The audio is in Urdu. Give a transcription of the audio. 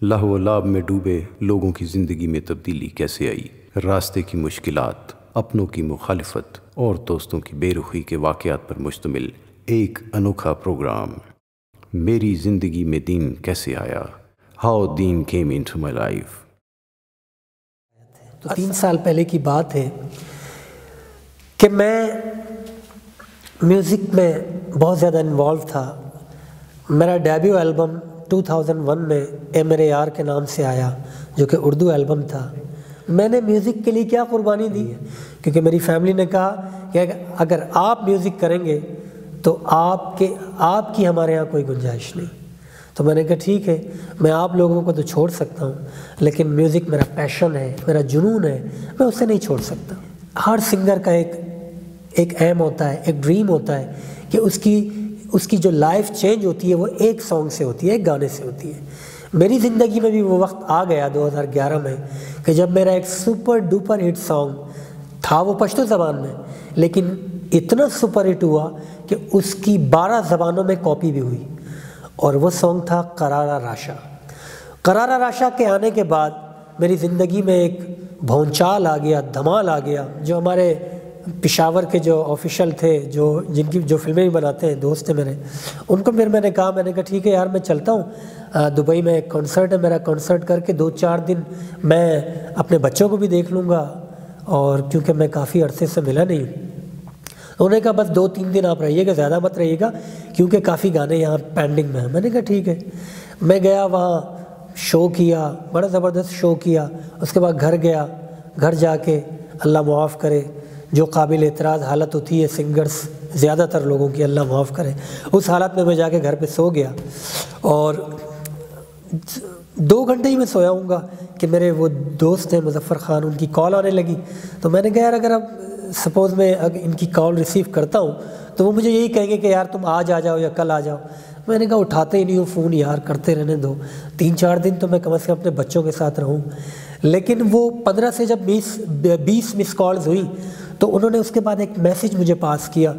لہو و لعب میں ڈوبے لوگوں کی زندگی میں تبدیلی کیسے آئی، راستے کی مشکلات، اپنوں کی مخالفت اور دوستوں کی بے رخی کے واقعات پر مشتمل ایک انوکھا پروگرام میری زندگی میں دین کیسے آیا، ہاؤ دین کیم انٹو مائی لائف۔ تو 3 سال پہلے کی بات ہے کہ میں میوزک میں بہت زیادہ انوالو تھا۔ میرا ڈیبیو البم 2001 میں اے میرے یار کے نام سے آیا، جو کہ اردو البم تھا۔ میں نے میوزک کے لیے کیا قربانی دی ہے، کیونکہ میری فیملی نے کہا کہ اگر آپ میوزک کریں گے تو آپ کی ہمارے ہاں کوئی گنجائش نہیں۔ تو میں نے کہا ٹھیک ہے، میں آپ لوگوں کو تو چھوڑ سکتا ہوں، لیکن میوزک میرا پیشن ہے، میرا جنون ہے، میں اسے نہیں چھوڑ سکتا۔ ہر سنگر کا ایک ایم ہوتا ہے، ایک ڈریم ہوتا ہے کہ اس کی جو لائف چینج ہوتی ہے وہ ایک سانگ سے ہوتی ہے، ایک گانے سے ہوتی ہے۔ میری زندگی میں بھی وہ وقت آ گیا 2011 میں کہ جب میرا ایک سپر ڈوپر ہٹ سانگ تھا، وہ پشتو زبان میں، لیکن اتنا سپر ہٹ ہوا کہ اس کی 12 زبانوں میں کاپی بھی ہوئی، اور وہ سانگ تھا قرارہ راشا۔ قرارہ راشا کے آنے کے بعد میری زندگی میں ایک بھونچال آ گیا، دھمال آ گیا۔ جو ہمارے پشاور کے جو آفیشل تھے، جو فلمیں بھی بناتے ہیں، دوست ہیں میرے، ان کو پھر میں نے کہا ٹھیک ہے یار، میں چلتا ہوں دبئی میں، ایک کنسرٹ ہے میرا، کنسرٹ کر کے 2-4 دن میں اپنے بچوں کو بھی دیکھ لوں گا، اور کیونکہ میں کافی عرصے سے ملا نہیں۔ انہوں نے کہا بس 2-3 دن آپ رہیے گا، زیادہ مت رہیے گا، کیونکہ کافی گانے یہاں پینڈنگ میں ہیں۔ میں نے کہا ٹھیک ہے۔ میں گیا، وہاں شو کیا، بڑا زبردست شو کیا۔ اس کے بعد گھر گیا، گھر جا کے اللہ معاف کرے جو قابل اعتراض حالت ہوتی ہے سنگرز زیادہ تر لوگوں کی، اللہ معاف کرے، اس حالت میں جا کے گھر پہ سو گیا، اور 2 گھنٹے ہی میں سویا ہوں گا کہ میرے وہ دوست ہیں مظفر خان، ان کی کال آنے لگی۔ تو میں نے کہا یار، اگر اب سپوز میں ان کی کال ریسیو کرتا ہوں تو وہ مجھے یہی کہیں گے کہ یار تم آج آ جاؤ یا کل آ جاؤ۔ میں نے کہا اٹھاتے ہی نہیں ہوں فون، یار کرتے رہنے دو، 3-4 دن تو میں کم از کم اپنے بچوں کے ساتھ رہوں۔ لیکن وہ 15 سے جب 20 مس کالز ہوئی تو انہوں نے اس کے بعد ایک میسیج مجھے پاس کیا۔